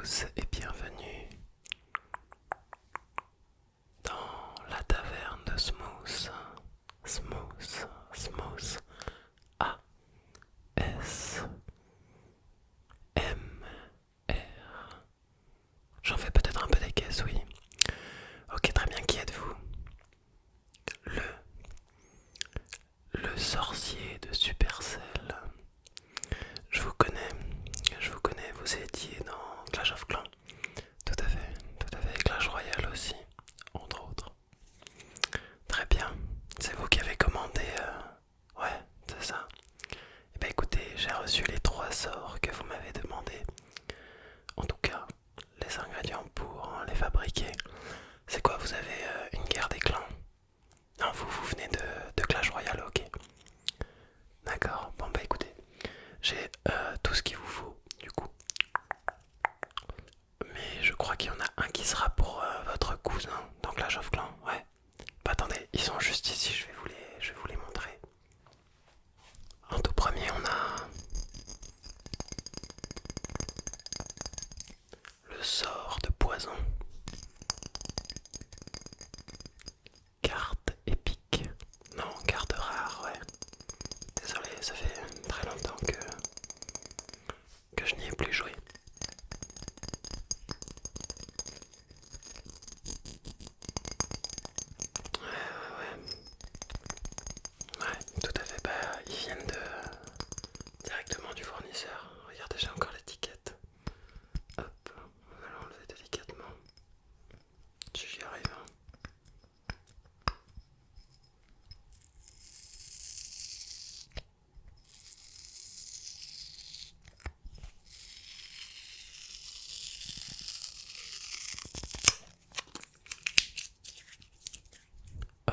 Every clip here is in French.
tous et bienvenue dans la taverne de Smooth. Smooth. A-S-M-R. J'en fais peut-être un peu des caisses, oui. Ok, très bien, qui êtes-vous? Le, le sorcier de Supercell. Je vous connais, vous étiez dans Clash of Clans. Tout à fait, et Clash Royale aussi, entre autres. Très bien, c'est vous qui avez commandé, ouais, c'est ça. Et bah écoutez, j'ai reçu les 3 sorts que vous m'avez demandé. En tout cas, les ingrédients pour les fabriquer. C'est quoi, vous avez une guerre des clans? Non, vous venez de Clash Royale, ok. D'accord, bon bah écoutez, j'ai tout ce qu'il vous faut, du coup. Mais je crois qu'il y en a un qui sera pour votre cousin dans Clash of Clans, ouais. Bah attendez, ils sont juste ici, je vais vous les montrer. En tout premier, on a le sort de poison. Carte épique. Non, carte rare, ouais. Désolé, ça fait très longtemps que je n'y ai plus joué. Ouais, tout à fait. Bah, ils viennent directement du fournisseur. Regardez, j'ai encore l'étiquette. Hop, on va l'enlever délicatement. Si j'y arrive. Hein.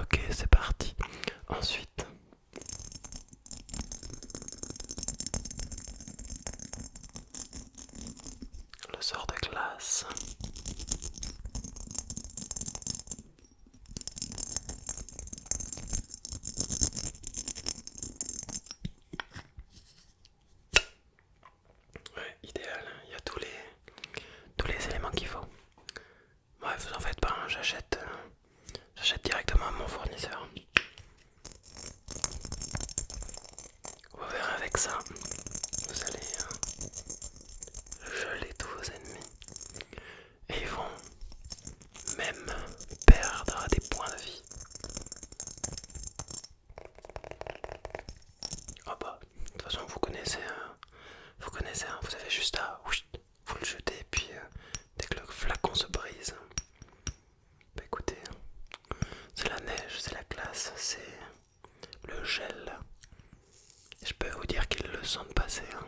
Ok, c'est parti. Ensuite, le sort de glace. Ouais, idéal. Il y a tous les éléments qu'il faut. Ouais, vous en faites pas, hein, j'achète directement à mon fournisseur. Vous verrez avec ça, vous allez geler tous vos ennemis. Et ils vont même perdre des points de vie. Oh bah, de toute façon vous connaissez, vous avez juste à vous le jeter et puis dès que le flacon se brise, bah écoutez, c'est la neige, c'est la glace, c'est le gel. Et je peux vous dire qu'ils le sentent passer. Hein.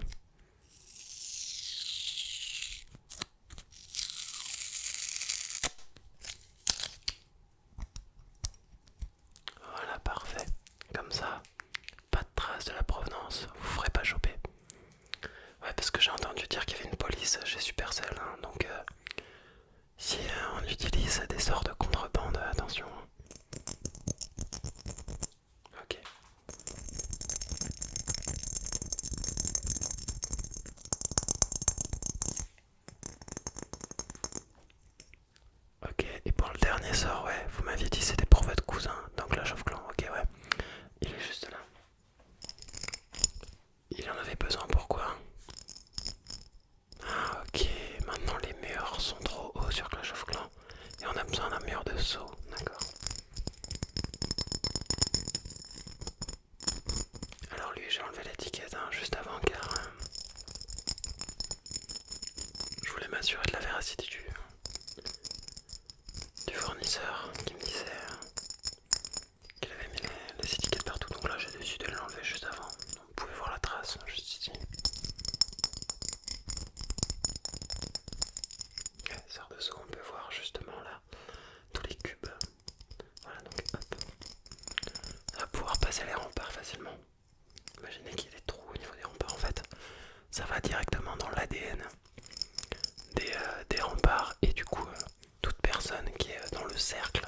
Voilà, parfait. Comme ça, pas de trace de la provenance, vous ferez pas choper. Ouais, parce que j'ai entendu dire qu'il y avait une police chez Supercell, hein, donc si on utilise des sorts de contrebande, attention. Ok. Ok, et pour le dernier sort, ouais, vous m'aviez dit c'était pour votre cousin dans Clash of Clans, ok, ouais. Il est juste là. Il en avait besoin, pourquoi? Ah, ok, maintenant les murs sont trop hauts sur Clash of Clans et on a besoin d'un mur de saut, d'accord. Alors lui, j'ai enlevé l'étiquette hein, juste avant car je voulais m'assurer de la véracité du fournisseur qui me disait qu'il avait mis les étiquettes partout. Donc là, j'ai décidé de l'enlever juste avant. Donc, vous pouvez voir la trace juste ici. Sort de saut, on peut voir justement là tous les cubes. Voilà, donc hop. On va pouvoir passer les remparts facilement. Imaginez qu'il y ait des trous au niveau des remparts. En fait, ça va directement dans l'ADN des remparts. Et du coup, toute personne qui est dans le cercle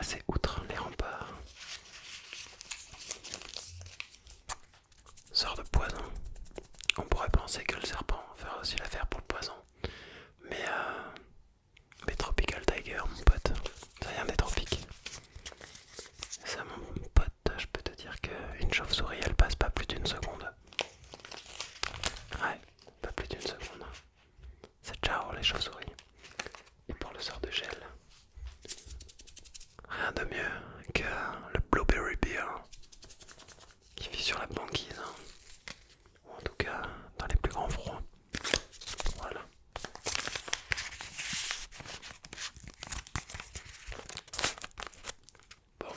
passer outre les remparts. Sort de poison. On pourrait penser que le serpent fera aussi l'affaire pour le poison. Mais Tropical Tiger, mon pote, ça vient des tropiques. Ça, mon pote, je peux te dire qu'une chauve-souris, elle passe pas plus d'une seconde. Ouais, pas plus d'une seconde. C'est ciao les chauves-souris. Et pour le sort de gel, rien de mieux que le Blueberry Beer qui vit sur la banquise, ou en tout cas dans les plus grands froids. Voilà. Bon,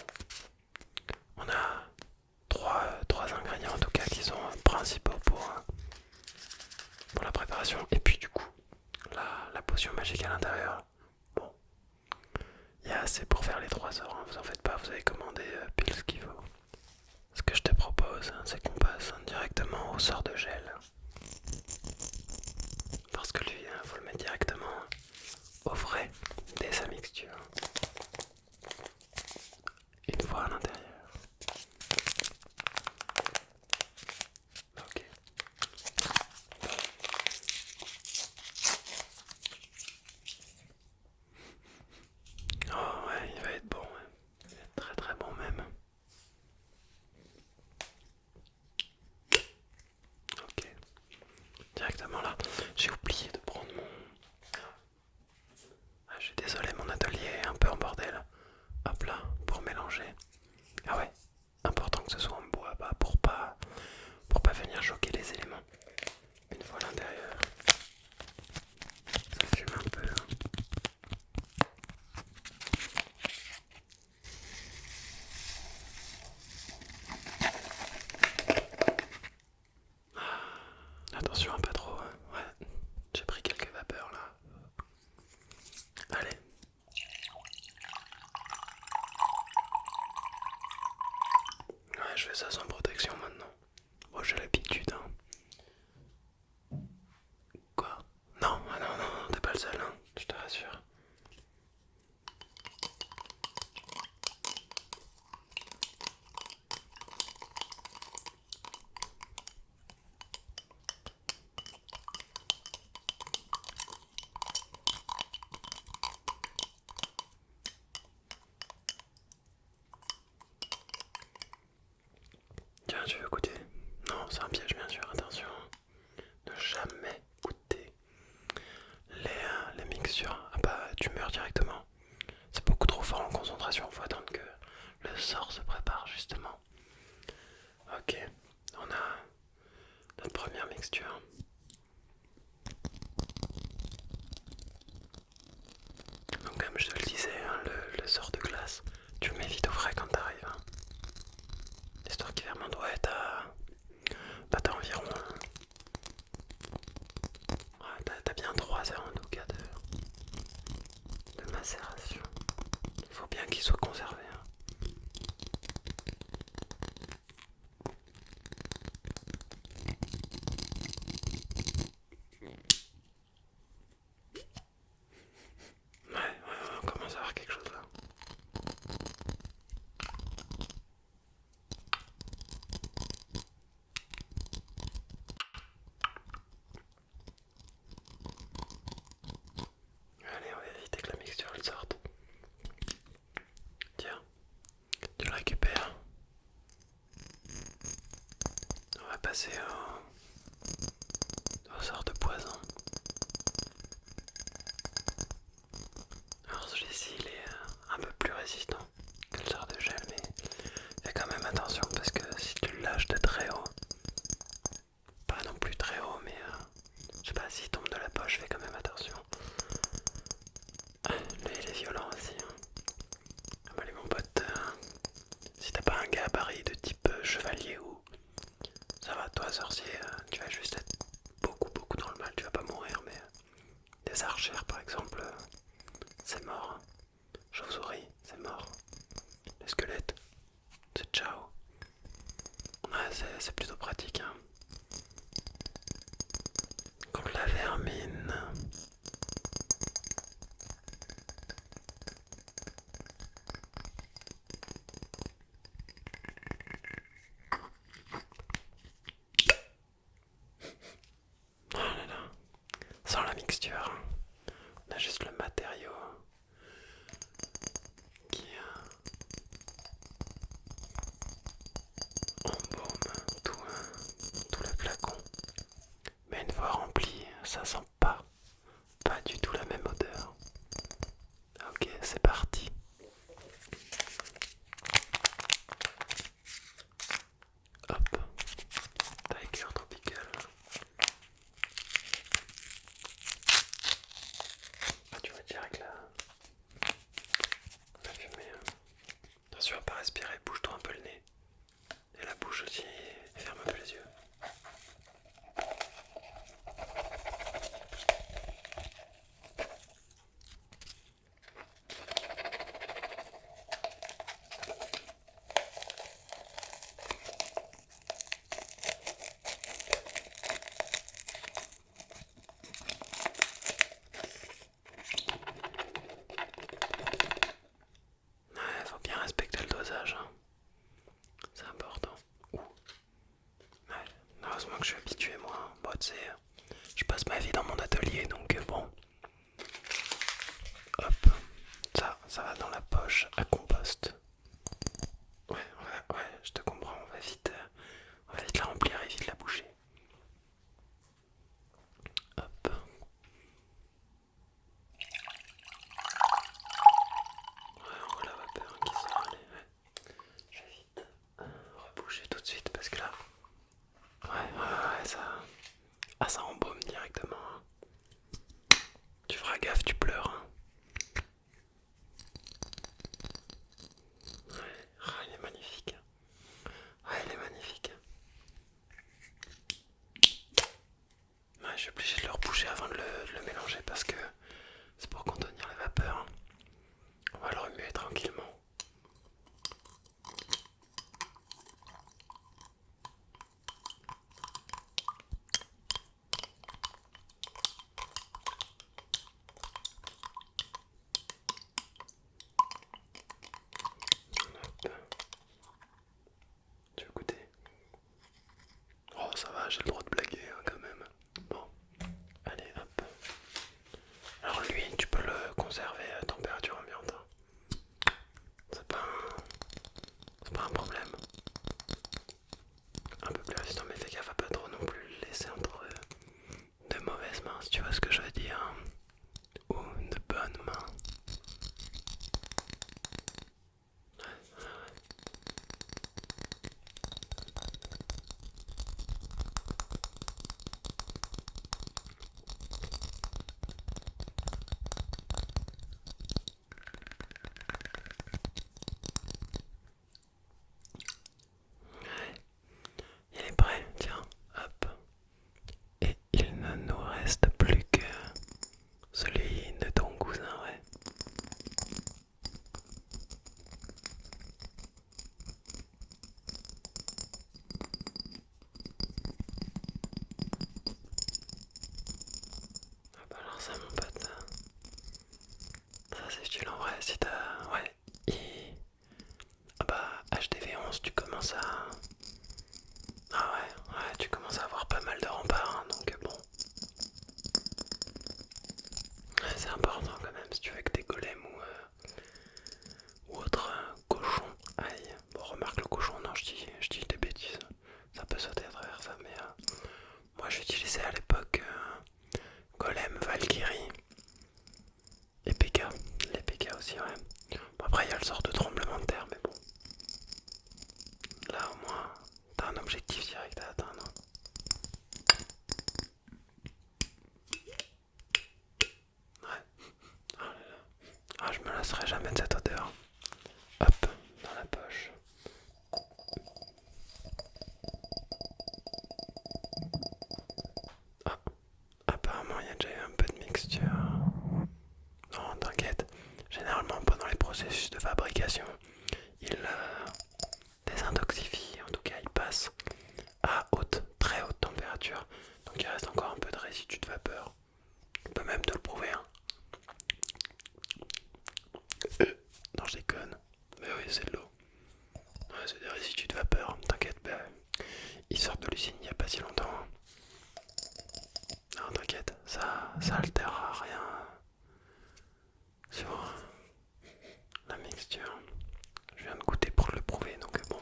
on a trois ingrédients en tout cas qui sont principaux pour la préparation. Et puis du coup, la potion magique à l'intérieur. Bon, il y a assez pour faire les 3 sorts, hein, vous en faites pas, vous avez commandé pile ce qu'il faut. Ce que je te propose, c'est qu'on passe directement au sort de gel. Parce que lui, faut le mettre directement au frais dès sa mixture. Une fois à l'intérieur. Ok. Oh ouais, il va être bon, ouais. Il va être très très bon même. Ok. Directement là. J'ai oublié de prendre mon... Ah, je suis désolé, mon atelier est un peu en bordel. Hop là, pour mélanger. Ah ouais, important que ce soit en bois, bah, pour pas venir choquer les éléments. Une fois à l'intérieur, ça fume un peu. Attention à pas trop, hein. Ouais, j'ai pris quelques vapeurs là. Allez. Ouais, je fais ça sans protection maintenant. Bon, j'ai l'habitude, hein. Quoi? Non, ah non, non, t'es pas le seul, hein, je te rassure. Tiens, tu veux goûter? Non, c'est un piège, bien sûr, attention. Ne jamais goûter les mixtures. Ah bah, tu meurs directement. C'est beaucoup trop fort en concentration, faut attendre que le sort se prépare justement. Ok, on a notre première mixture. Donc comme je te le disais, hein, le sort de glace, tu le mets vite au frais quand t'arrives. Hein. Histoire qu'il fermente, ouais, t'as environ... Ouais, t'as bien 3 heures en tout cas de macération. Il faut bien qu'il soit conservé. Hein. Ouais, on commence à avoir quelque chose là. Allez, on va éviter que la mixture elle sorte. Tiens, tu le récupères. On va passer au sort de poison. Alors celui-ci il est un peu plus résistant que le sort de gel, mais fais quand même attention parce que si tu le lâches de très haut, pas non plus très haut, mais je sais pas, s'il tombe de la poche, fais quand même attention. Lui il est violent aussi. Hein. Ah bah allez mon pote, si t'as pas un gabarit de type chevalier ou ça va, toi sorcier, tu vas juste être beaucoup dans le mal, tu vas pas mourir, mais des archères par exemple, c'est mort. Hein. Chauve-souris, c'est mort. Les squelettes, c'est ciao. Ouais, c'est plutôt pratique. Hein. Contre la vermine. respirer, bouge-toi un peu le nez. Et la bouche aussi, et ferme un peu les yeux. Ouais, faut bien respecter le dosage, hein. C'est important. Ouh. Ouais, heureusement que je suis habitué moi, hein. Bon, tu sais, je passe ma vie dans mon atelier, donc bon. Hop, ça va dans la poche à compost. Ouais, je te comprends, on va vite la remplir et vite la boucher. Hop. Ouais, on voit la vapeur qui sort, allez, ouais. Je vais vite reboucher tout de suite parce que là, ouais, ça, ça embaume directement, hein. Tu feras gaffe, tu pleures, hein. Ouais, il est magnifique. Ouais, il est magnifique. Ouais, je suis obligé de le reboucher avant de le mélanger parce que c'est pour contenir les vapeurs. On va le remuer tranquillement. Hop. Tu veux goûter? Oh, ça va, j'ai le droit de blaguer hein, quand même. Bon, allez, hop. Alors lui, tu peux le conserver à température ambiante, hein. C'est pas un problème. Un peu plus résistant, mais fais gaffe à pas trop non plus le laisser entre de mauvaises mains, si tu vois ce que je veux dire. Ou de bonnes mains. Il est prêt, tiens, hop. Et il ne nous reste plus que celui de ton cousin, ouais. Ah bah alors ça mon pote, ça c'est utile en vrai si t'as... Ouais, ah bah HDV11 tu commences à... Ah ouais, tu commences à avoir pas mal de remparts, hein, donc bon. Ouais, c'est important quand même si tu veux que tes golems ou autres cochons aillent. Bon remarque le cochon, non je dis des bêtises. Ça peut sauter à travers ça, mais moi j'utilisais à l'époque Golem, Valkyrie et PK. Les PK aussi, ouais. Bon, après, il y a le sort de tremblement de terre, mais bon. Là, au moins, t'as un objectif direct à atteindre. Ouais. Oh là là. Ah, je me lasserai jamais de cette odeur. Hop, dans la poche. Ah, apparemment, il y a déjà eu un peu de mixture. Non, t'inquiète. Généralement, pendant les processus de fabrication, il désintoxifie. En tout cas, il passe à très haute température. Donc il reste encore un peu de résidus de vapeur. On peut même te le prouver, hein. Non, je déconne. Mais oui, c'est de l'eau. Ouais, c'est des résidus de vapeur. T'inquiète, bah, ils sortent de l'usine il n'y a pas si longtemps, hein. Non, t'inquiète, ça altérera rien sur la mixture. Je viens de goûter pour le prouver, donc bon.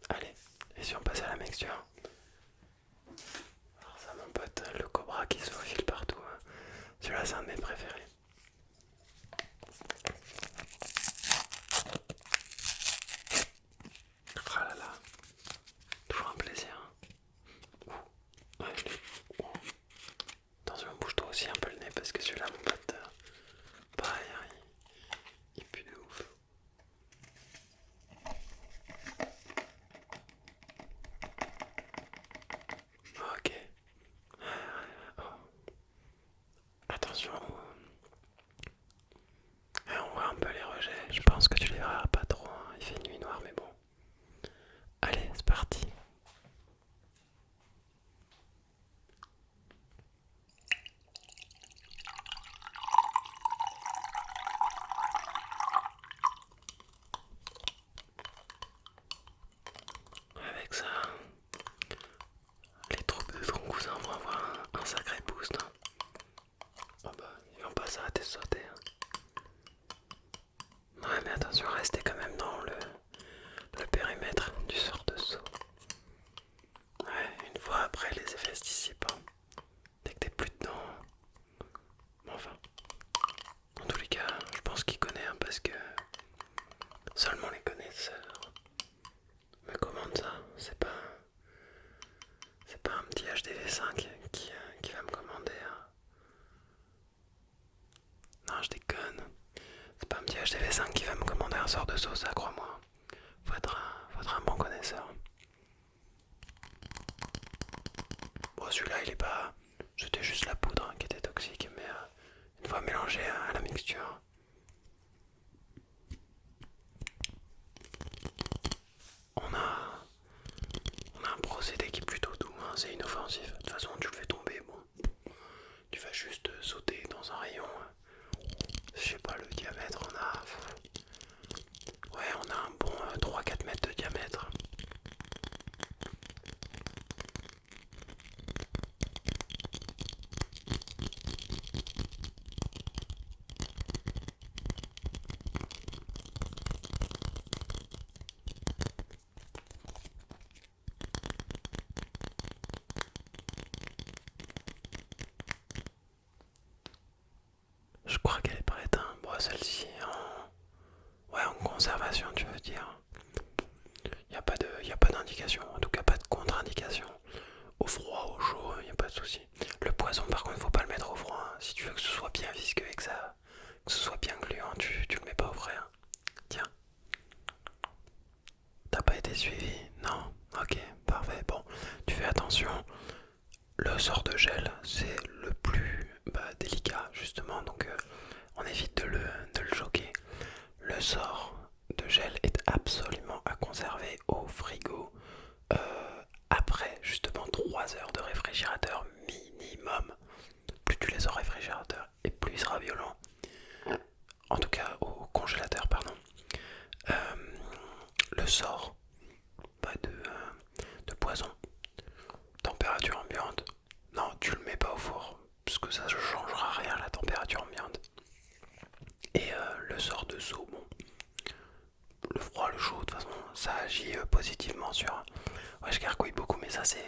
Allez, et si on passe à la mixture? Alors ça, mon pote, le cobra qui se faufile partout, hein. Celui-là, c'est un de mes préférés. Ah là là, toujours un plaisir. Ouais, attention, bouge-toi aussi un peu le nez parce que celui-là, mon pote, pareil, hein, il 5 qui va me commander un sort de sauce, ça, crois-moi. Faut être un bon connaisseur. Bon, celui-là, il est pas... C'était juste la poudre hein, qui était toxique, mais une fois mélangé à la mixture... On a, on a un procédé qui est plutôt doux, hein, c'est inoffensif. De toute façon, tu le fais tomber, bon. Tu vas juste sauter dans un rayon. Je sais pas le diamètre, on a... Ouais, on a un bon 3-4 mètres de diamètre. Je crois qu'elle est prête, hein. Bon, celle-ci en... Ouais, en conservation, tu veux dire. Y a pas d'indication, en tout cas pas de contre-indication. Au froid, au chaud, y a pas de souci. Le poison, par contre, faut pas le mettre au froid. Hein. Si tu veux que ce soit bien visqueux et que ce soit bien gluant, tu le mets pas au frais. Hein. Tiens. T'as pas été suivi? Non? Ok, parfait. Bon, tu fais attention. Le sort de gel, c'est le plus délicat, justement. Donc, on évite de le choquer. Le sort de gel est absolument à conserver au frigo après justement 3 heures de réfrigérateur minimum. Plus tu les as au réfrigérateur et plus il sera violent. En tout cas au congélateur, pardon. Euh, le sort de poison, température ambiante. Non, tu le mets pas au four parce que ça ne changera rien à la température ambiante. Et le sort de saumon, le froid, le chaud, de toute façon, ça agit positivement sur... Ouais, je gargouille beaucoup, mais ça c'est